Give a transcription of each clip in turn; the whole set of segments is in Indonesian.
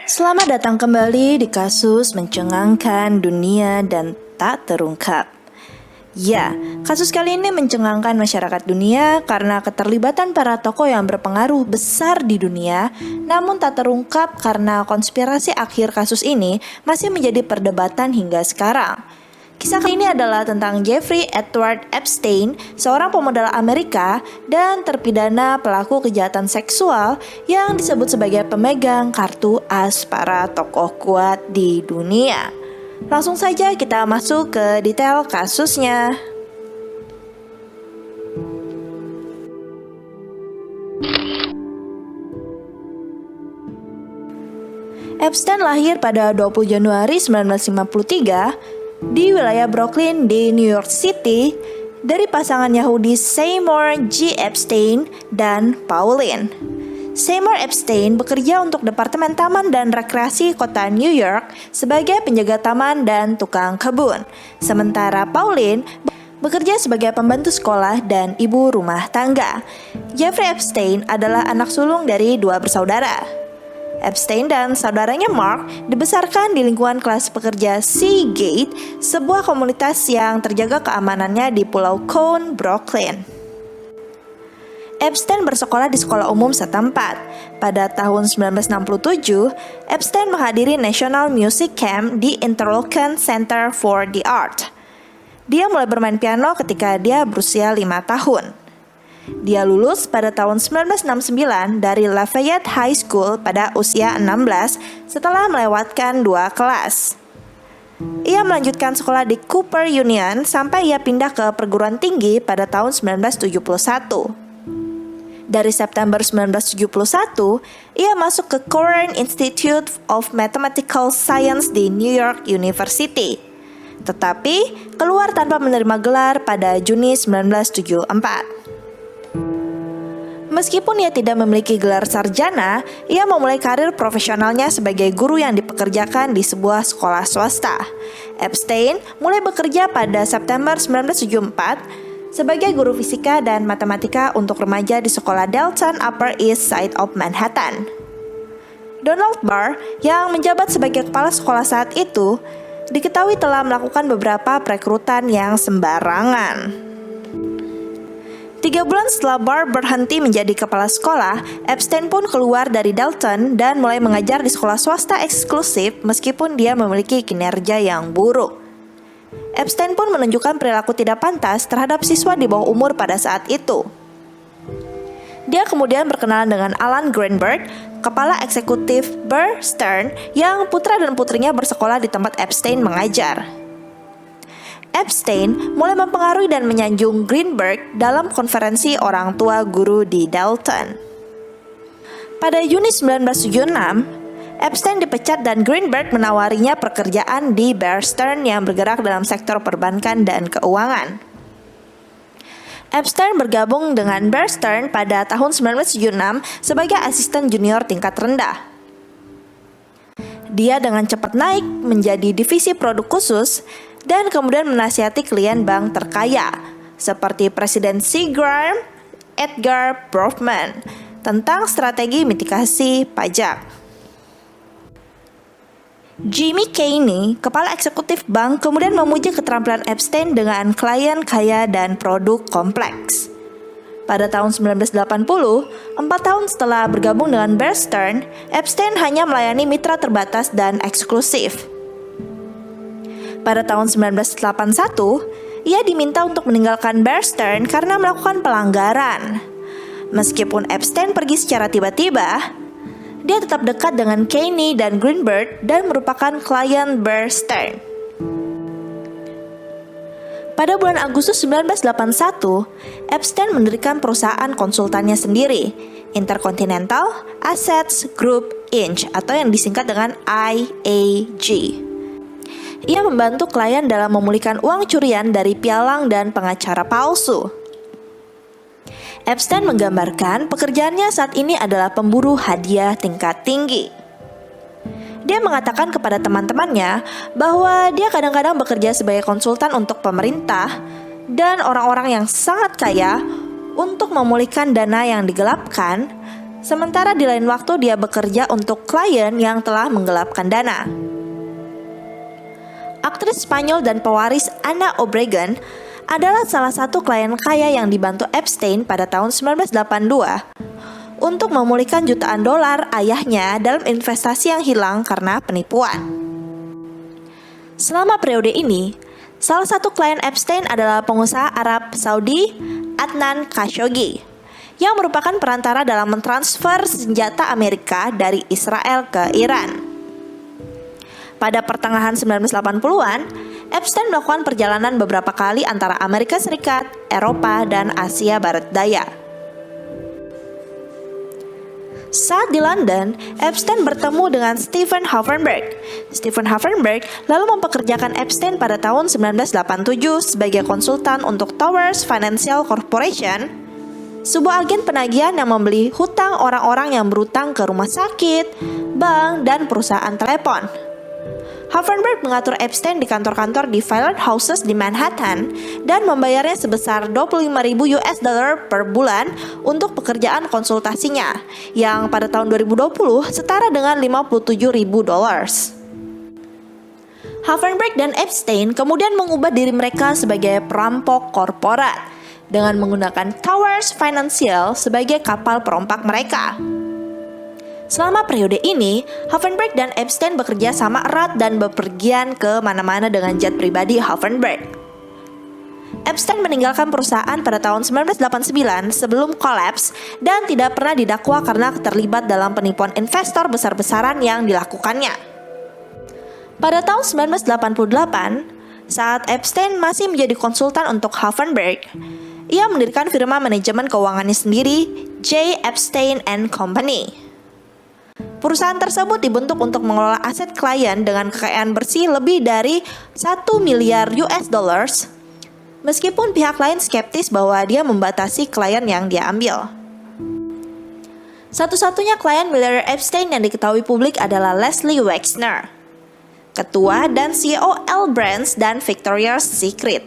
Selamat datang kembali di kasus mencengangkan dunia dan tak terungkap. Ya, kasus kali ini mencengangkan masyarakat dunia karena keterlibatan para tokoh yang berpengaruh besar di dunia, namun tak terungkap karena konspirasi akhir kasus ini masih menjadi perdebatan hingga sekarang. Kisah kali ini adalah tentang Jeffrey Edward Epstein, seorang pemodal Amerika dan terpidana pelaku kejahatan seksual yang disebut sebagai pemegang kartu as para tokoh kuat di dunia. Langsung saja kita masuk ke detail kasusnya. Epstein lahir pada 20 Januari 1953 di wilayah Brooklyn di New York City dari pasangan Yahudi Seymour G. Epstein dan Pauline. Seymour Epstein bekerja untuk Departemen Taman dan Rekreasi Kota New York sebagai penjaga taman dan tukang kebun. Sementara Pauline bekerja sebagai pembantu sekolah dan ibu rumah tangga. Jeffrey Epstein adalah anak sulung dari dua bersaudara. Epstein dan saudaranya Mark dibesarkan di lingkungan kelas pekerja Seagate, sebuah komunitas yang terjaga keamanannya di Pulau Cone, Brooklyn. Epstein bersekolah di sekolah umum setempat. Pada tahun 1967, Epstein menghadiri National Music Camp di Interlochen Center for the Art. Dia mulai bermain piano ketika dia berusia 5 tahun. Dia lulus pada tahun 1969 dari Lafayette High School pada usia 16 setelah melewatkan 2 kelas. Ia melanjutkan sekolah di Cooper Union sampai ia pindah ke perguruan tinggi pada tahun 1971. Dari September 1971, ia masuk ke Curran Institute of Mathematical Science di New York University. Tetapi keluar tanpa menerima gelar pada Juni 1974. Meskipun ia tidak memiliki gelar sarjana, ia memulai karir profesionalnya sebagai guru yang dipekerjakan di sebuah sekolah swasta. Epstein mulai bekerja pada September 1974 sebagai guru fisika dan matematika untuk remaja di sekolah Dalton Upper East Side of Manhattan. Donald Barr, yang menjabat sebagai kepala sekolah saat itu, diketahui telah melakukan beberapa perekrutan yang sembarangan. 3 bulan setelah Barr berhenti menjadi kepala sekolah, Epstein pun keluar dari Dalton dan mulai mengajar di sekolah swasta eksklusif meskipun dia memiliki kinerja yang buruk. Epstein pun menunjukkan perilaku tidak pantas terhadap siswa di bawah umur pada saat itu. Dia kemudian berkenalan dengan Alan Greenberg, kepala eksekutif Bear Stearns, yang putra dan putrinya bersekolah di tempat Epstein mengajar. Epstein mulai mempengaruhi dan menyanjung Greenberg dalam konferensi orang tua guru di Dalton. Pada Juni 1976, Epstein dipecat dan Greenberg menawarinya pekerjaan di Bear Stearns yang bergerak dalam sektor perbankan dan keuangan. Epstein bergabung dengan Bear Stearns pada tahun 1976 sebagai asisten junior tingkat rendah. Dia dengan cepat naik menjadi divisi produk khusus dan kemudian menasihati klien bank terkaya seperti Presiden Seagram, Edgar Bronfman tentang strategi mitigasi pajak. Jimmy Kenney, kepala eksekutif bank, kemudian memuji keterampilan Epstein dengan klien kaya dan produk kompleks. Pada tahun 1980, 4 tahun setelah bergabung dengan Bear Stearns, Epstein hanya melayani mitra terbatas dan eksklusif. Pada tahun 1981, ia diminta untuk meninggalkan Bear Stearns karena melakukan pelanggaran. Meskipun Epstein pergi secara tiba-tiba, dia tetap dekat dengan Kenney dan Greenberg dan merupakan klien Bear Stearns. Pada bulan Agustus 1981, Epstein mendirikan perusahaan konsultannya sendiri, Intercontinental Assets Group Inc. atau yang disingkat dengan IAG. Ia membantu klien dalam memulihkan uang curian dari pialang dan pengacara palsu. Epstein menggambarkan pekerjaannya saat ini adalah pemburu hadiah tingkat tinggi. Dia mengatakan kepada teman-temannya bahwa dia kadang-kadang bekerja sebagai konsultan untuk pemerintah dan orang-orang yang sangat kaya untuk memulihkan dana yang digelapkan Sementara di lain waktu dia bekerja untuk klien yang telah menggelapkan dana. Aktris Spanyol dan pewaris Ana Obregón adalah salah satu klien kaya yang dibantu Epstein pada tahun 1982 untuk memulihkan jutaan dolar ayahnya dalam investasi yang hilang karena penipuan. Selama periode ini, salah satu klien Epstein adalah pengusaha Arab Saudi Adnan Khashoggi yang merupakan perantara dalam mentransfer senjata Amerika dari Israel ke Iran. Pada pertengahan 1980-an, Epstein melakukan perjalanan beberapa kali antara Amerika Serikat, Eropa, dan Asia Barat Daya. Saat di London, Epstein bertemu dengan Steven Hoffenberg. Steven Hoffenberg lalu mempekerjakan Epstein pada tahun 1987 sebagai konsultan untuk Towers Financial Corporation, sebuah agen penagihan yang membeli hutang orang-orang yang berutang ke rumah sakit, bank, dan perusahaan telepon. Hoffenberg mengatur Epstein di kantor-kantor di Violet Houses di Manhattan dan membayarnya sebesar $25.000 per bulan untuk pekerjaan konsultasinya, yang pada tahun 2020 setara dengan $57.000. Hoffenberg dan Epstein kemudian mengubah diri mereka sebagai perampok korporat dengan menggunakan Towers Financial sebagai kapal perompak mereka. Selama periode ini, Hoffenberg dan Epstein bekerja sama erat dan bepergian ke mana-mana dengan jet pribadi Hoffenberg. Epstein meninggalkan perusahaan pada tahun 1989 sebelum kolaps dan tidak pernah didakwa karena terlibat dalam penipuan investor besar-besaran yang dilakukannya. Pada tahun 1988, saat Epstein masih menjadi konsultan untuk Hoffenberg, ia mendirikan firma manajemen keuangannya sendiri, J. Epstein & Company. Perusahaan tersebut dibentuk untuk mengelola aset klien dengan kekayaan bersih lebih dari $1 miliar, meskipun pihak lain skeptis bahwa dia membatasi klien yang dia ambil. Satu-satunya klien miliarder Epstein yang diketahui publik adalah Leslie Wexner, ketua dan CEO L Brands dan Victoria's Secret.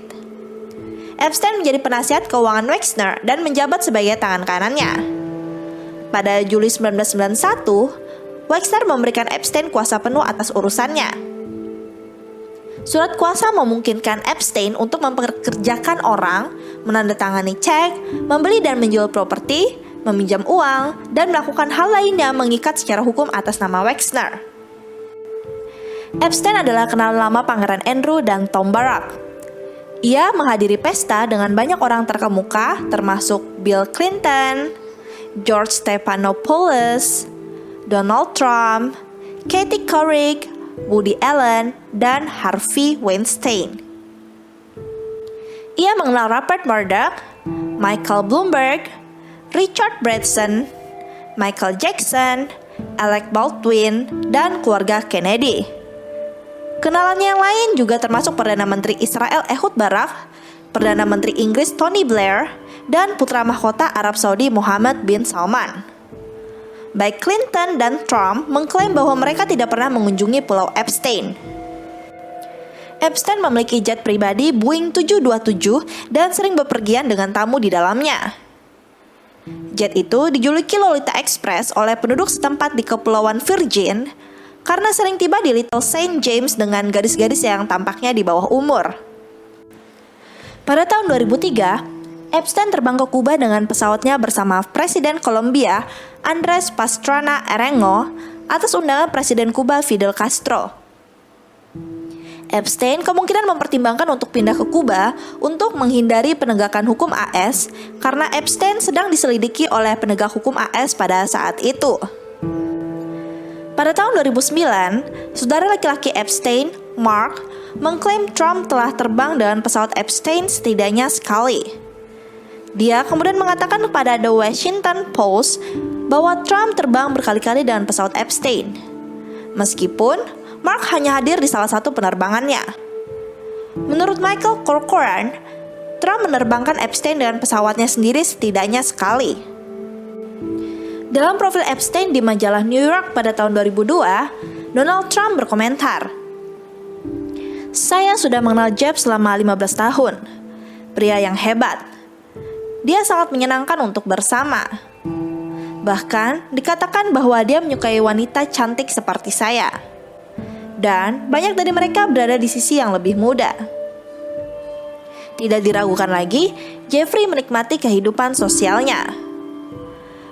Epstein menjadi penasihat keuangan Wexner dan menjabat sebagai tangan kanannya. Pada Juli 1991, Wexner memberikan Epstein kuasa penuh atas urusannya. Surat kuasa memungkinkan Epstein untuk mempekerjakan orang, menandatangani cek, membeli dan menjual properti, meminjam uang, dan melakukan hal lain yang mengikat secara hukum atas nama Wexner. Epstein adalah kenalan lama Pangeran Andrew dan Tom Barack. Ia menghadiri pesta dengan banyak orang terkemuka, termasuk Bill Clinton, George Stephanopoulos, Donald Trump, Katie Couric, Woody Allen, dan Harvey Weinstein. Ia mengenal Rupert Murdoch, Michael Bloomberg, Richard Branson, Michael Jackson, Alec Baldwin, dan keluarga Kennedy. Kenalannya yang lain juga termasuk Perdana Menteri Israel Ehud Barak, Perdana Menteri Inggris Tony Blair, dan putra mahkota Arab Saudi Mohammed bin Salman. Baik Clinton dan Trump mengklaim bahwa mereka tidak pernah mengunjungi Pulau Epstein. Epstein memiliki jet pribadi Boeing 727 dan sering bepergian dengan tamu di dalamnya. Jet itu dijuluki Lolita Express oleh penduduk setempat di Kepulauan Virgin karena sering tiba di Little Saint James dengan gadis-gadis yang tampaknya di bawah umur. Pada tahun 2003, Epstein terbang ke Kuba dengan pesawatnya bersama Presiden Kolombia Andrés Pastrana Arengo atas undangan Presiden Kuba Fidel Castro. Epstein kemungkinan mempertimbangkan untuk pindah ke Kuba untuk menghindari penegakan hukum AS karena Epstein sedang diselidiki oleh penegak hukum AS pada saat itu. Pada tahun 2009, saudara laki-laki Epstein, Mark, mengklaim Trump telah terbang dengan pesawat Epstein setidaknya sekali. Dia kemudian mengatakan kepada The Washington Post bahwa Trump terbang berkali-kali dengan pesawat Epstein, meskipun Mark hanya hadir di salah satu penerbangannya. Menurut Michael Corcoran, Trump menerbangkan Epstein dengan pesawatnya sendiri setidaknya sekali. Dalam profil Epstein di majalah New York pada tahun 2002, Donald Trump berkomentar, "Saya sudah mengenal Jeb selama 15 tahun, pria yang hebat. Dia sangat menyenangkan untuk bersama. Bahkan dikatakan bahwa dia menyukai wanita cantik seperti saya. Dan banyak dari mereka berada di sisi yang lebih muda. Tidak diragukan lagi, Jeffrey menikmati kehidupan sosialnya.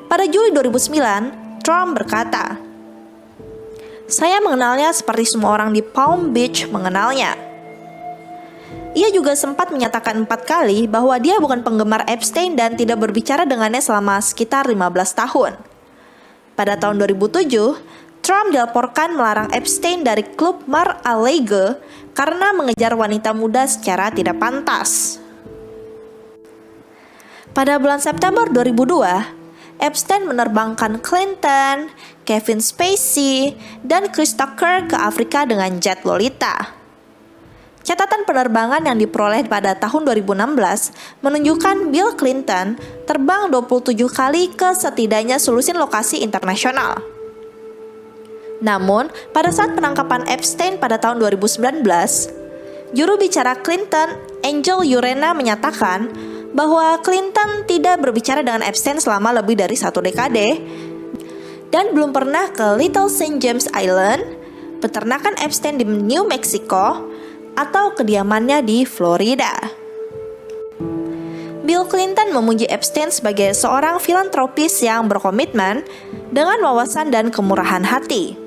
Pada Juli 2009, Trump berkata, "Saya mengenalnya seperti semua orang di Palm Beach mengenalnya." Ia juga sempat menyatakan 4 kali bahwa dia bukan penggemar Epstein dan tidak berbicara dengannya selama sekitar 15 tahun. Pada tahun 2007, Trump dilaporkan melarang Epstein dari klub Mar-a-Lago karena mengejar wanita muda secara tidak pantas. Pada bulan September 2002, Epstein menerbangkan Clinton, Kevin Spacey, dan Chris Tucker ke Afrika dengan jet Lolita. Catatan penerbangan yang diperoleh pada tahun 2016 menunjukkan Bill Clinton terbang 27 kali ke setidaknya selusin lokasi internasional. Namun, pada saat penangkapan Epstein pada tahun 2019, juru bicara Clinton, Angel Urena, menyatakan bahwa Clinton tidak berbicara dengan Epstein selama lebih dari 1 dekade dan belum pernah ke Little St. James Island, peternakan Epstein di New Mexico, atau kediamannya di Florida. Bill Clinton memuji Epstein sebagai seorang filantropis yang berkomitmen dengan wawasan dan kemurahan hati.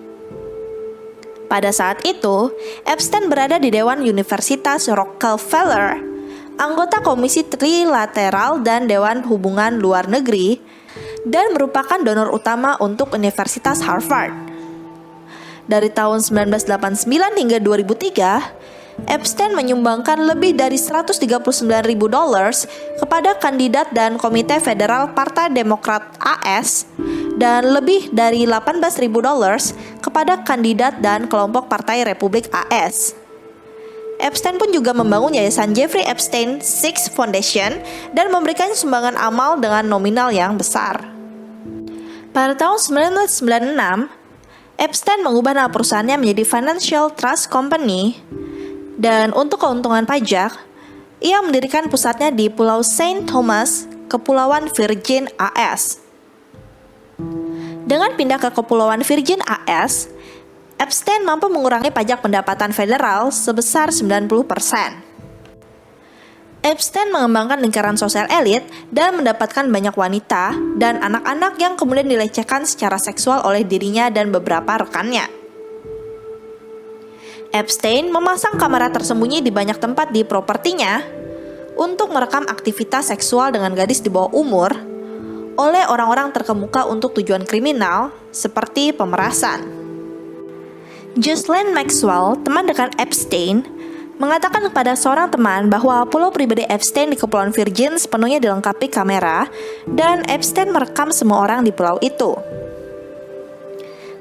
Pada saat itu, Epstein berada di Dewan Universitas Rockefeller, anggota Komisi Trilateral dan Dewan Hubungan Luar Negeri, dan merupakan donor utama untuk Universitas Harvard. Dari tahun 1989 hingga 2003, Epstein menyumbangkan lebih dari $139.000 kepada kandidat dan Komite Federal Partai Demokrat AS dan lebih dari $18.000 kepada kandidat dan kelompok Partai Republik AS. Epstein pun juga membangun yayasan Jeffrey Epstein Six Foundation dan memberikan sumbangan amal dengan nominal yang besar. Pada tahun 1996, Epstein mengubah nama perusahaannya menjadi Financial Trust Company. Dan untuk keuntungan pajak, ia mendirikan pusatnya di Pulau Saint Thomas, Kepulauan Virgin AS. Dengan pindah ke Kepulauan Virgin AS, Epstein mampu mengurangi pajak pendapatan federal sebesar 90%. Epstein mengembangkan lingkaran sosial elit dan mendapatkan banyak wanita dan anak-anak yang kemudian dilecehkan secara seksual oleh dirinya dan beberapa rekannya. Epstein memasang kamera tersembunyi di banyak tempat di propertinya untuk merekam aktivitas seksual dengan gadis di bawah umur oleh orang-orang terkemuka untuk tujuan kriminal seperti pemerasan. Ghislaine Maxwell, teman dekat Epstein, mengatakan kepada seorang teman bahwa pulau pribadi Epstein di Kepulauan Virgin sepenuhnya dilengkapi kamera dan Epstein merekam semua orang di pulau itu.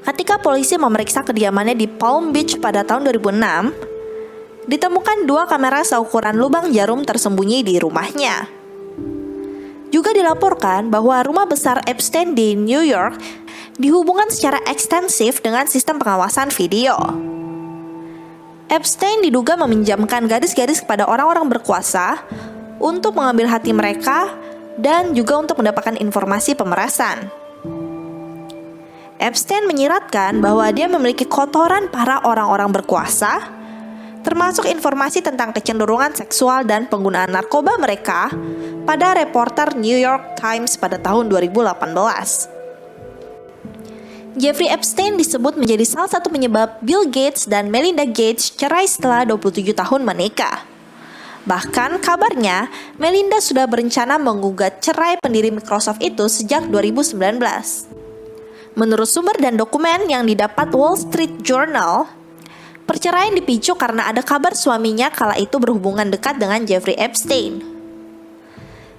Ketika polisi memeriksa kediamannya di Palm Beach pada tahun 2006, ditemukan 2 kamera seukuran lubang jarum tersembunyi di rumahnya. Juga dilaporkan bahwa rumah besar Epstein di New York dihubungkan secara ekstensif dengan sistem pengawasan video. Epstein diduga meminjamkan gadis-gadis kepada orang-orang berkuasa untuk mengambil hati mereka dan juga untuk mendapatkan informasi pemerasan. Epstein menyiratkan bahwa dia memiliki kotoran para orang-orang berkuasa, termasuk informasi tentang kecenderungan seksual dan penggunaan narkoba mereka pada reporter New York Times pada tahun 2018. Jeffrey Epstein disebut menjadi salah satu penyebab Bill Gates dan Melinda Gates cerai setelah 27 tahun menikah. Bahkan kabarnya, Melinda sudah berencana menggugat cerai pendiri Microsoft itu sejak 2019. Menurut sumber dan dokumen yang didapat Wall Street Journal, perceraian dipicu karena ada kabar suaminya kala itu berhubungan dekat dengan Jeffrey Epstein.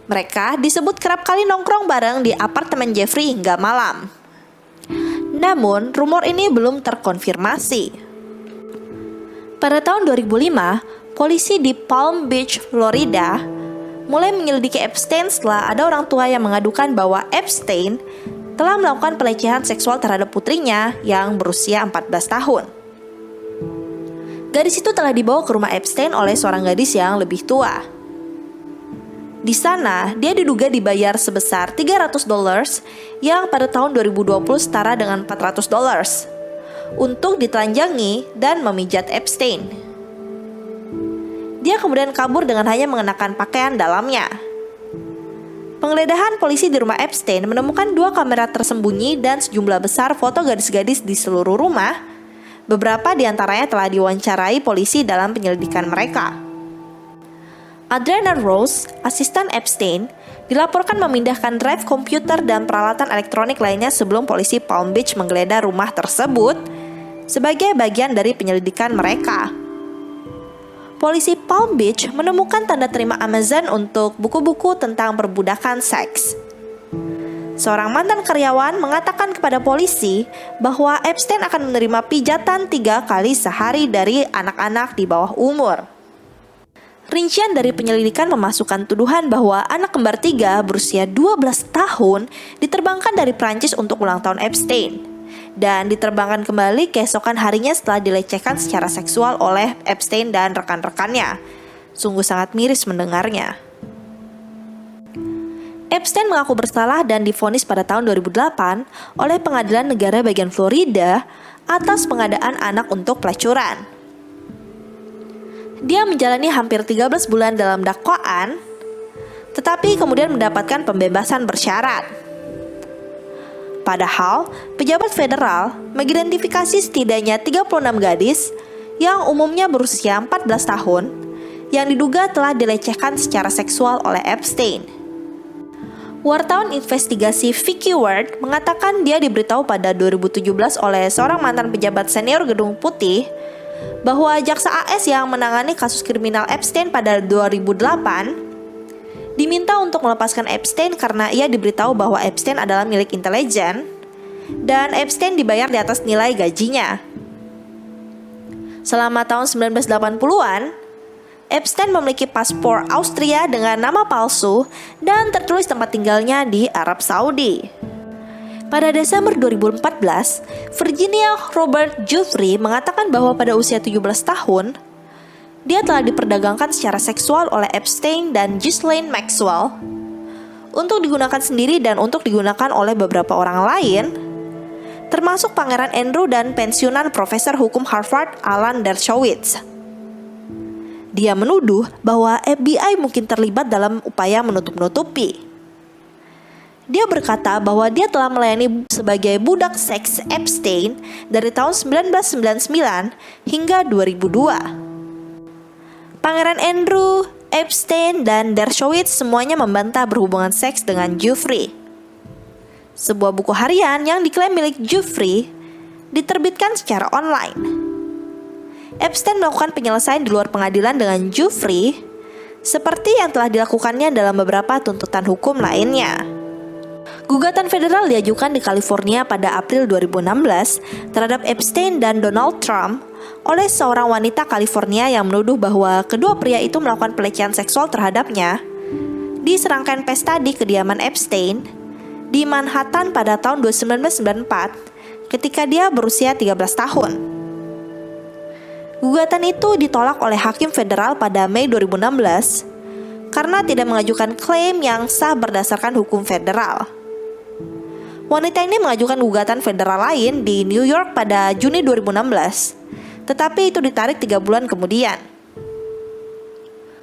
Mereka disebut kerap kali nongkrong bareng di apartemen Jeffrey hingga malam. Namun, rumor ini belum terkonfirmasi. Pada tahun 2005, polisi di Palm Beach, Florida, mulai menyelidiki Epstein setelah ada orang tua yang mengadukan bahwa Epstein telah melakukan pelecehan seksual terhadap putrinya yang berusia 14 tahun. Gadis itu telah dibawa ke rumah Epstein oleh seorang gadis yang lebih tua. Di sana, dia diduga dibayar sebesar $300 yang pada tahun 2020 setara dengan $400 untuk ditelanjangi dan memijat Epstein. Dia kemudian kabur dengan hanya mengenakan pakaian dalamnya. Penggeledahan polisi di rumah Epstein menemukan 2 kamera tersembunyi dan sejumlah besar foto gadis-gadis di seluruh rumah. Beberapa di antaranya telah diwawancarai polisi dalam penyelidikan mereka. Adriana Rose, asisten Epstein, dilaporkan memindahkan drive komputer dan peralatan elektronik lainnya sebelum polisi Palm Beach menggeledah rumah tersebut sebagai bagian dari penyelidikan mereka. Polisi Palm Beach menemukan tanda terima Amazon untuk buku-buku tentang perbudakan seks. Seorang mantan karyawan mengatakan kepada polisi bahwa Epstein akan menerima pijatan 3 kali sehari dari anak-anak di bawah umur. Rincian dari penyelidikan memasukkan tuduhan bahwa anak kembar 3 berusia 12 tahun diterbangkan dari Prancis untuk ulang tahun Epstein dan diterbangkan kembali keesokan harinya setelah dilecehkan secara seksual oleh Epstein dan rekan-rekannya. Sungguh sangat miris mendengarnya. Epstein mengaku bersalah dan divonis pada tahun 2008 oleh Pengadilan Negara Bagian Florida atas pengadaan anak untuk pelacuran. Dia menjalani hampir 13 bulan dalam dakwaan, tetapi kemudian mendapatkan pembebasan bersyarat. Padahal, pejabat federal mengidentifikasi setidaknya 36 gadis yang umumnya berusia 14 tahun yang diduga telah dilecehkan secara seksual oleh Epstein. Wartawan investigasi Vicky Ward mengatakan dia diberitahu pada 2017 oleh seorang mantan pejabat senior Gedung Putih bahwa jaksa AS yang menangani kasus kriminal Epstein pada 2008 diminta untuk melepaskan Epstein karena ia diberitahu bahwa Epstein adalah milik intelijen dan Epstein dibayar di atas nilai gajinya. Selama tahun 1980-an, Epstein memiliki paspor Austria dengan nama palsu dan tertulis tempat tinggalnya di Arab Saudi. Pada Desember 2014, Virginia Robert Giuffre mengatakan bahwa pada usia 17 tahun, dia telah diperdagangkan secara seksual oleh Epstein dan Ghislaine Maxwell untuk digunakan sendiri dan untuk digunakan oleh beberapa orang lain, termasuk Pangeran Andrew dan pensiunan Profesor Hukum Harvard Alan Dershowitz. Dia menuduh bahwa FBI mungkin terlibat dalam upaya menutup-nutupi. Dia berkata bahwa dia telah melayani sebagai budak seks Epstein dari tahun 1999 hingga 2002. Pangeran Andrew, Epstein, dan Dershowitz semuanya membantah berhubungan seks dengan Giuffre. Sebuah buku harian yang diklaim milik Giuffre diterbitkan secara online. Epstein melakukan penyelesaian di luar pengadilan dengan Giuffre seperti yang telah dilakukannya dalam beberapa tuntutan hukum lainnya. Gugatan federal diajukan di California pada April 2016 terhadap Epstein dan Donald Trump oleh seorang wanita California yang menuduh bahwa kedua pria itu melakukan pelecehan seksual terhadapnya di serangkaian pesta di kediaman Epstein di Manhattan pada tahun 1994 ketika dia berusia 13 tahun. Gugatan itu ditolak oleh hakim federal pada Mei 2016 karena tidak mengajukan klaim yang sah berdasarkan hukum federal. Wanita ini mengajukan gugatan federal lain di New York pada Juni 2016, tetapi itu ditarik 3 bulan kemudian.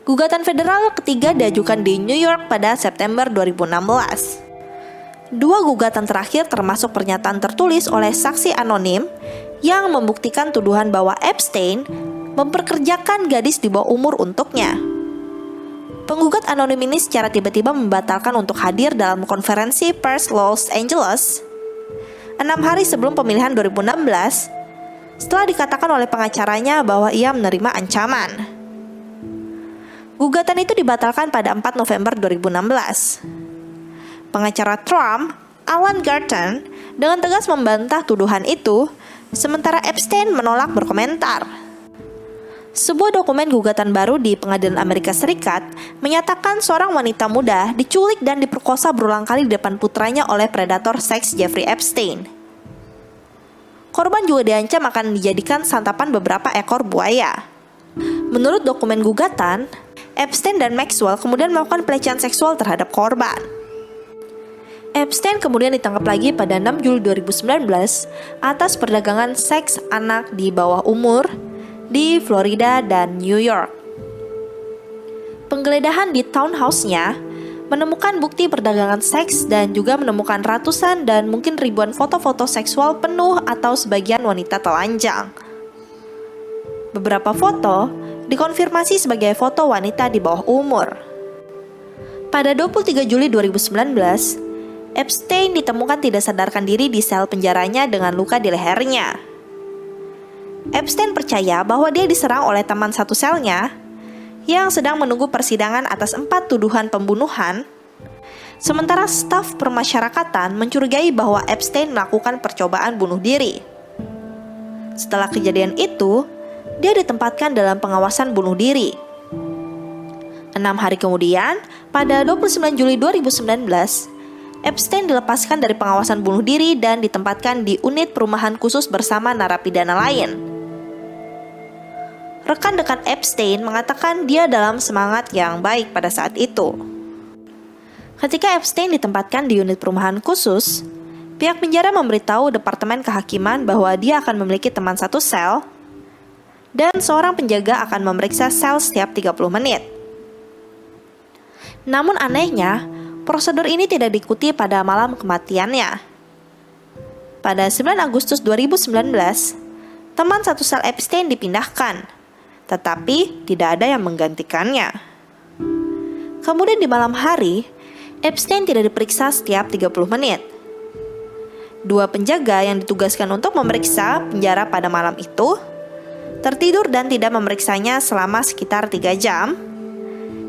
Gugatan federal ketiga diajukan di New York pada September 2016. 2 gugatan terakhir termasuk pernyataan tertulis oleh saksi anonim yang membuktikan tuduhan bahwa Epstein memperkerjakan gadis di bawah umur untuknya. Penggugat anonim ini secara tiba-tiba membatalkan untuk hadir dalam konferensi pers Los Angeles 6 hari sebelum pemilihan 2016 setelah dikatakan oleh pengacaranya bahwa ia menerima ancaman. Gugatan itu dibatalkan pada 4 November 2016. Pengacara Trump, Alan Garten, dengan tegas membantah tuduhan itu, sementara Epstein menolak berkomentar. Sebuah dokumen gugatan baru di Pengadilan Amerika Serikat menyatakan seorang wanita muda diculik dan diperkosa berulang kali di depan putranya oleh predator seks Jeffrey Epstein. Korban juga diancam akan dijadikan santapan beberapa ekor buaya. Menurut dokumen gugatan, Epstein dan Maxwell kemudian melakukan pelecehan seksual terhadap korban. Epstein kemudian ditangkap lagi pada 6 Juli 2019 atas perdagangan seks anak di bawah umur di Florida dan New York. Penggeledahan di townhouse-nya menemukan bukti perdagangan seks dan juga menemukan ratusan dan mungkin ribuan foto-foto seksual penuh atau sebagian wanita telanjang. Beberapa foto dikonfirmasi sebagai foto wanita di bawah umur. Pada 23 Juli 2019, Epstein ditemukan tidak sadarkan diri di sel penjaranya dengan luka di lehernya. Epstein percaya bahwa dia diserang oleh teman satu selnya yang sedang menunggu persidangan atas 4 tuduhan pembunuhan, sementara staf permasyarakatan mencurigai bahwa Epstein melakukan percobaan bunuh diri. Setelah kejadian itu, dia ditempatkan dalam pengawasan bunuh diri. 6 hari kemudian, pada 29 Juli 2019, Epstein dilepaskan dari pengawasan bunuh diri dan ditempatkan di unit perumahan khusus bersama narapidana lain. Rekan dekat Epstein mengatakan dia dalam semangat yang baik pada saat itu. Ketika Epstein ditempatkan di unit perumahan khusus, pihak penjara memberitahu Departemen Kehakiman bahwa dia akan memiliki teman satu sel dan seorang penjaga akan memeriksa sel setiap 30 menit. Namun anehnya, prosedur ini tidak diikuti pada malam kematiannya. Pada 9 Agustus 2019, teman satu sel Epstein dipindahkan, tetapi tidak ada yang menggantikannya. Kemudian di malam hari, Epstein tidak diperiksa setiap 30 menit. 2 penjaga yang ditugaskan untuk memeriksa penjara pada malam itu tertidur dan tidak memeriksanya selama sekitar 3 jam,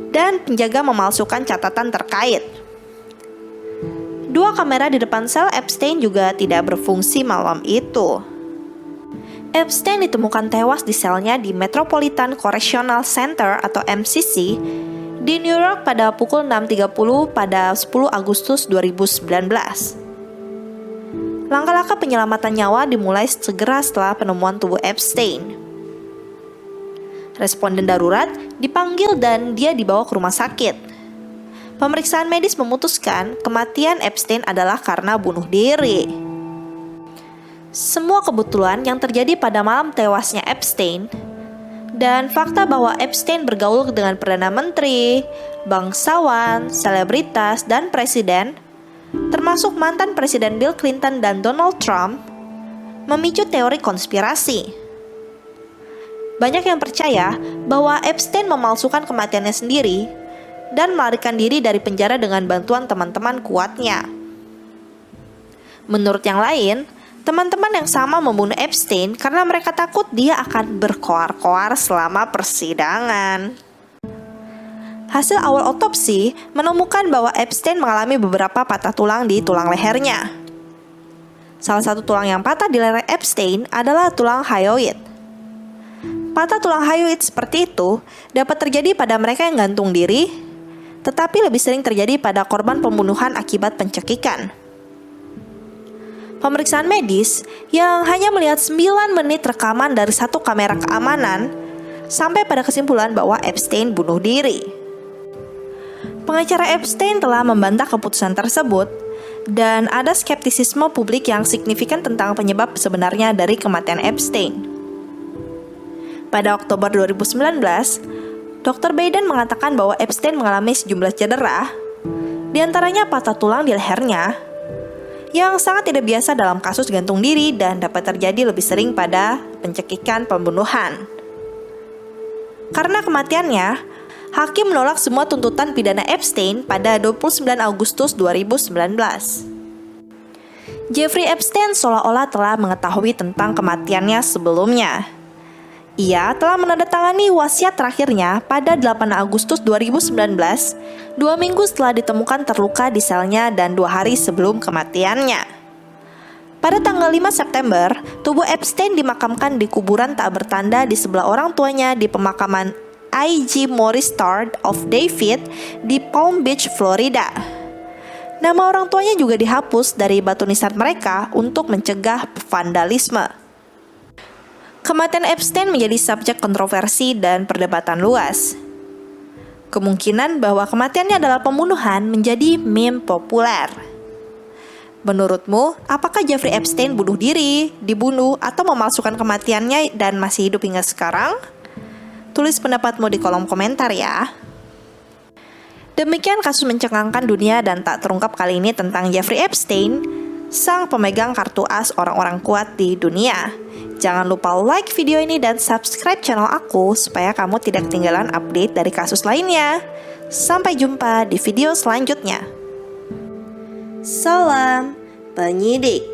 dan penjaga memalsukan catatan terkait. 2 kamera di depan sel Epstein juga tidak berfungsi malam itu. Epstein ditemukan tewas di selnya di Metropolitan Correctional Center atau MCC di New York pada pukul 6.30 pada 10 Agustus 2019. Langkah-langkah penyelamatan nyawa dimulai segera setelah penemuan tubuh Epstein. Responden darurat dipanggil dan dia dibawa ke rumah sakit. Pemeriksaan medis memutuskan kematian Epstein adalah karena bunuh diri. Semua kebetulan yang terjadi pada malam tewasnya Epstein dan fakta bahwa Epstein bergaul dengan Perdana Menteri, bangsawan, selebritas, dan presiden, termasuk mantan Presiden Bill Clinton dan Donald Trump, memicu teori konspirasi. Banyak yang percaya bahwa Epstein memalsukan kematiannya sendiri dan melarikan diri dari penjara dengan bantuan teman-teman kuatnya. Menurut yang lain, teman-teman yang sama membunuh Epstein karena mereka takut dia akan berkoar-koar selama persidangan. Hasil awal otopsi menemukan bahwa Epstein mengalami beberapa patah tulang di tulang lehernya. Salah satu tulang yang patah di leher Epstein adalah tulang hyoid. Patah tulang hyoid seperti itu dapat terjadi pada mereka yang gantung diri, tetapi lebih sering terjadi pada korban pembunuhan akibat pencekikan. Pemeriksaan medis yang hanya melihat 9 menit rekaman dari 1 kamera keamanan sampai pada kesimpulan bahwa Epstein bunuh diri. Pengacara Epstein telah membantah keputusan tersebut dan ada skeptisisme publik yang signifikan tentang penyebab sebenarnya dari kematian Epstein. Pada Oktober 2019, Dr. Biden mengatakan bahwa Epstein mengalami sejumlah cedera, di antaranya patah tulang di lehernya, yang sangat tidak biasa dalam kasus gantung diri dan dapat terjadi lebih sering pada pencekikan pembunuhan. Karena kematiannya, hakim menolak semua tuntutan pidana Epstein pada 29 Agustus 2019. Jeffrey Epstein seolah-olah telah mengetahui tentang kematiannya sebelumnya. Ia telah menandatangani wasiat terakhirnya pada 8 Agustus 2019, 2 minggu setelah ditemukan terluka di selnya dan 2 hari sebelum kematiannya. Pada tanggal 5 September, tubuh Epstein dimakamkan di kuburan tak bertanda di sebelah orang tuanya di pemakaman I.G. Morris Start of David di Palm Beach, Florida. Nama orang tuanya juga dihapus dari batu nisan mereka untuk mencegah vandalisme. Kematian Epstein menjadi subjek kontroversi dan perdebatan luas. Kemungkinan bahwa kematiannya adalah pembunuhan menjadi meme populer. Menurutmu, apakah Jeffrey Epstein bunuh diri, dibunuh, atau memalsukan kematiannya dan masih hidup hingga sekarang? Tulis pendapatmu di kolom komentar ya. Demikian kasus mencengangkan dunia dan tak terungkap kali ini tentang Jeffrey Epstein, sang pemegang kartu as orang-orang kuat di dunia. Jangan lupa like video ini dan subscribe channel aku supaya kamu tidak ketinggalan update dari kasus lainnya. Sampai jumpa di video selanjutnya. Salam penyidik.